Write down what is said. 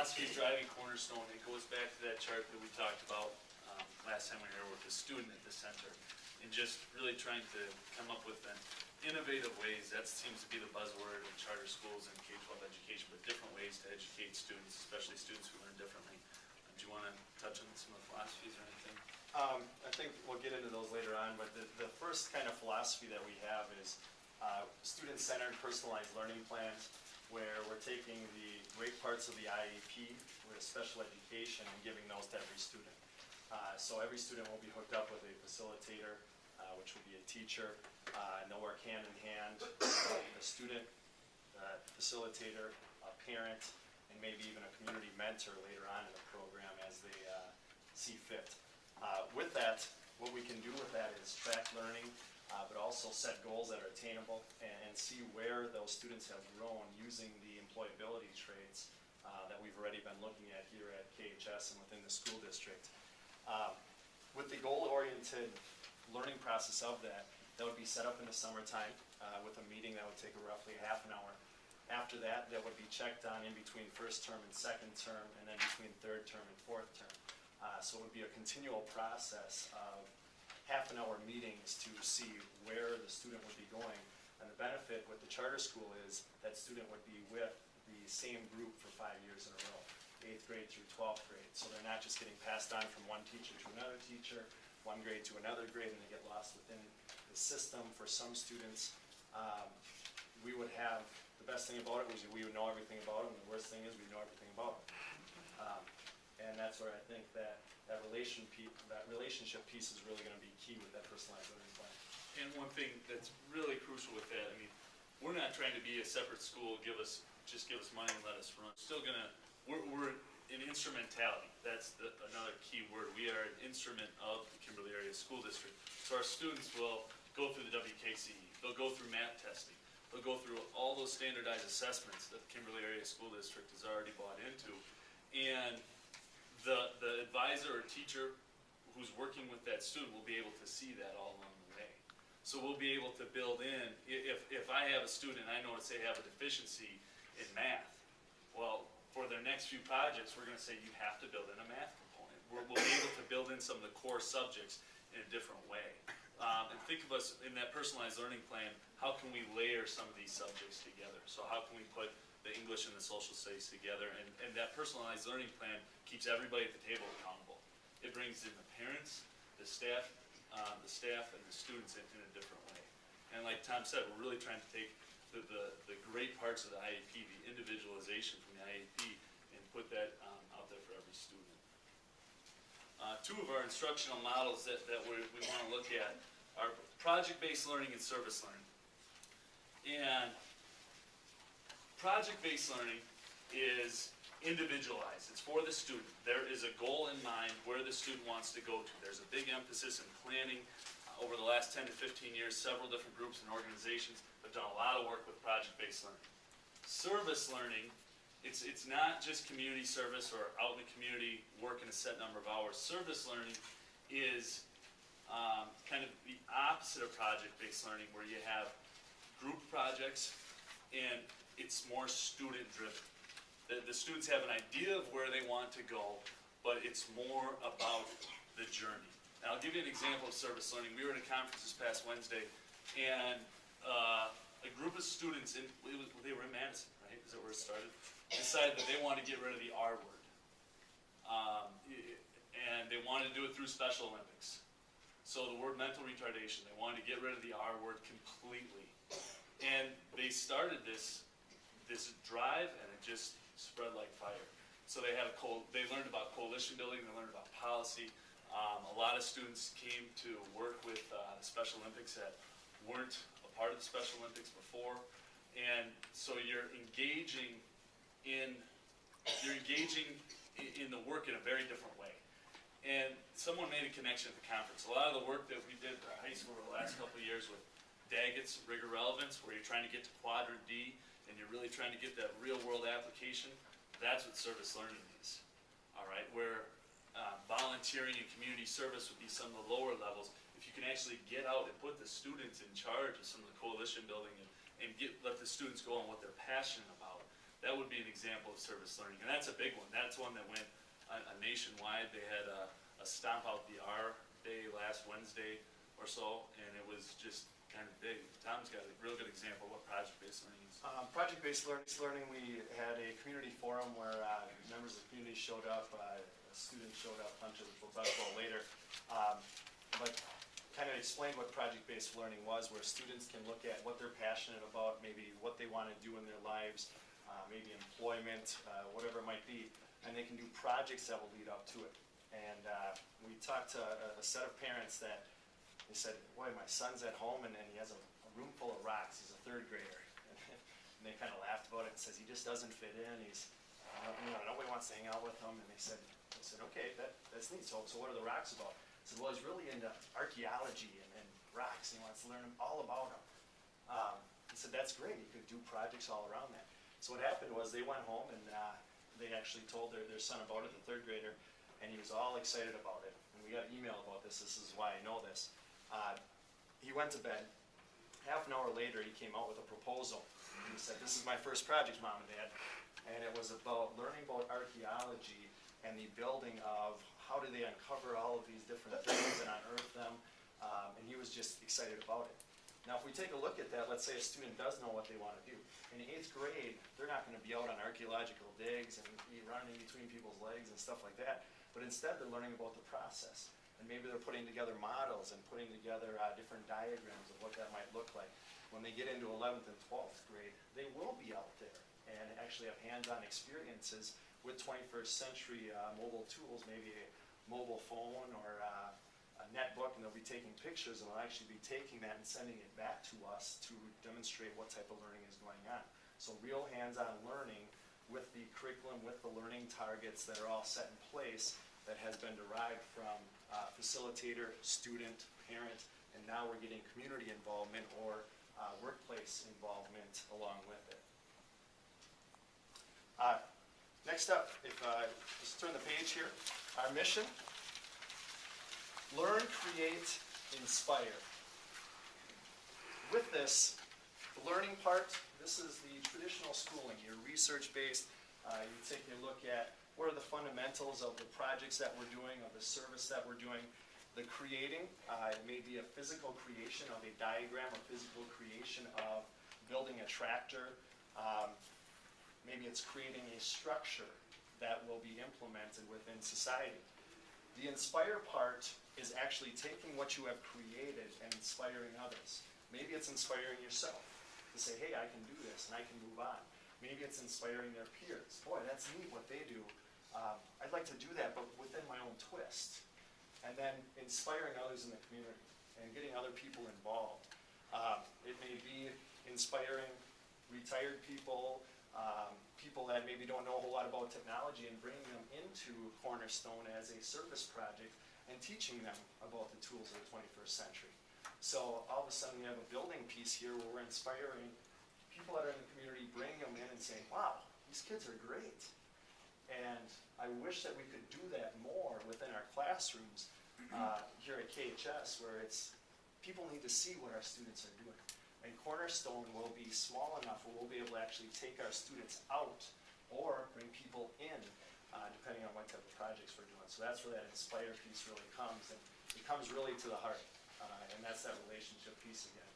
philosophy is driving cornerstone. It goes back to that chart that we talked about last time we were here with the student at the center, and just really trying to come up with an innovative ways. That seems to be the buzzword in charter schools and K-12 education, but different ways to educate students, especially students who learn differently. Do you want to touch on some of the philosophies or anything? I think we'll get into those later on, but the first kind of philosophy that we have is student-centered personalized learning plans, where we're taking the great parts of the IEP with special education and giving those to every student. So every student will be hooked up with a facilitator, which will be a teacher, and they'll work hand in hand, the student, facilitator, a parent, and maybe even a community mentor later on in the program as they see fit. With that, what we can do with that is track learning, but also set goals that are attainable and see where those students have grown using the employability traits that we've already been looking at here at KHS and within the school district. With the goal-oriented learning process of that would be set up in the summertime with a meeting that would take roughly half an hour. After that, that would be checked on in between first term and second term, and then between third term and fourth term. So it would be a continual process of half-an-hour meetings to see where the student would be going. And the benefit with the charter school is that student would be with the same group for 5 years in a row, 8th grade through 12th grade. So they're not just getting passed on from one teacher to another teacher, one grade to another grade, and they get lost within the system. For some students, we would have, the best thing about it was we would know everything about them. The worst thing is we know everything about them. And that's where I think that relationship piece is really going to be key with that personalized learning plan. And one thing that's really crucial with that, I mean, we're not trying to be a separate school, just give us money and let us run. We're an instrumentality. That's another key word. We are an instrument of the Kimberly Area School District. So our students will go through the WKCE, they'll go through math testing, they'll go through all those standardized assessments that the Kimberly Area School District has already bought into. And the advisor or teacher who's working with that student will be able to see that all along the way. So we'll be able to build in, if I have a student, I notice they have a deficiency in math, well, for their next few projects, we're going to say you have to build in a math component. We'll be able to build in some of the core subjects in a different way. And think of us in that personalized learning plan, how can we layer some of these subjects together? So how can we put the English and the social studies together, and that personalized learning plan keeps everybody at the table accountable. It brings in the parents, the staff, and the students in a different way. And like Tom said, we're really trying to take the great parts of the IEP, the individualization from the IEP, and put that out there for every student. Two of our instructional models that we want to look at are project-based learning and service learning. And project-based learning is individualized. It's for the student. There is a goal in mind where the student wants to go to. There's a big emphasis in planning. Over the last 10 to 15 years, several different groups and organizations have done a lot of work with project-based learning. Service learning, it's not just community service or out in the community working a set number of hours. Service learning is kind of the opposite of project-based learning, where you have group projects and it's more student-driven. The students have an idea of where they want to go, but it's more about the journey. Now, I'll give you an example of service learning. We were at a conference this past Wednesday, and a group of students, they were in Madison, right? Is that where it started? Decided that they wanted to get rid of the R word. And they wanted to do it through Special Olympics. So the word mental retardation, they wanted to get rid of the R word completely. And they started this drive, and it just spread like fire. So they learned about coalition building, they learned about policy. A lot of students came to work with the Special Olympics that weren't a part of the Special Olympics before. And so you're engaging in the work in a very different way. And someone made a connection at the conference. A lot of the work that we did at high school over the last couple of years with Daggett's rigor relevance, where you're trying to get to quadrant D, and you're really trying to get that real-world application, that's what service learning is, all right? Where volunteering and community service would be some of the lower levels. If you can actually get out and put the students in charge of some of the coalition building and let the students go on what they're passionate about, that would be an example of service learning, and that's a big one. That's one that went nationwide. They had a Stomp Out the R Day last Wednesday or so, and it was just kind of big. Tom's got a real good example of what project-based learning is. Project-based learning, we had a community forum where members of the community showed up, a student showed up, Hunter, which we'll talk about later. But kind of explained what project-based learning was, where students can look at what they're passionate about, maybe what they want to do in their lives, maybe employment, whatever it might be, and they can do projects that will lead up to it. And we talked to a set of parents that they said, boy, my son's at home and he has a room full of rocks. He's a third grader. And they kind of laughed about it and says, he just doesn't fit in. He's, nobody wants to hang out with him. And they said, okay, that's neat. So what are the rocks about? I said, well, he's really into archaeology and rocks. And he wants to learn all about them. He said, that's great. You could do projects all around that. So what happened was they went home and they actually told their son about it, the third grader, and he was all excited about it. And we got an email about this. This is why I know this. He went to bed. Half an hour later, he came out with a proposal. He said, this is my first project, Mom and Dad. And it was about learning about archaeology and the building of how do they uncover all of these different things and unearth them. And he was just excited about it. Now, if we take a look at that, let's say a student does know what they want to do. In 8th grade, they're not going to be out on archaeological digs and be running between people's legs and stuff like that. But instead, they're learning about the process. And maybe they're putting together models and putting together different diagrams of what that might look like. When they get into 11th and 12th grade, they will be out there and actually have hands-on experiences with 21st century mobile tools, maybe a mobile phone or a netbook, and they'll be taking pictures, and they'll actually be taking that and sending it back to us to demonstrate what type of learning is going on. So real hands-on learning with the curriculum, with the learning targets that are all set in place that has been derived from facilitator, student, parent, and now we're getting community involvement or workplace involvement along with it. Next up, let's turn the page here. Our mission: learn, create, inspire. With this, the learning part, this is the traditional schooling, your research-based. You take a look at what are the fundamentals of the projects that we're doing, of the service that we're doing. The creating, it may be a physical creation of a diagram or physical creation of building a tractor. Maybe it's creating a structure that will be implemented within society. The inspire part is actually taking what you have created and inspiring others. Maybe it's inspiring yourself to say, hey, I can do this and I can move on. Maybe it's inspiring their peers. Boy, that's neat what they do. I'd like to do that, but within my own twist. And then inspiring others in the community and getting other people involved. It may be inspiring retired people, people that maybe don't know a whole lot about technology, and bringing them into Cornerstone as a service project and teaching them about the tools of the 21st century. So all of a sudden we have a building piece here where we're inspiring people that are in the community, bringing them in and saying, wow, these kids are great. And I wish that we could do that more within our classrooms here at KHS, where people need to see what our students are doing. And Cornerstone will be small enough where we'll be able to actually take our students out or bring people in, depending on what type of projects we're doing. So that's where that inspire piece really comes, and it comes really to the heart, and that's that relationship piece again.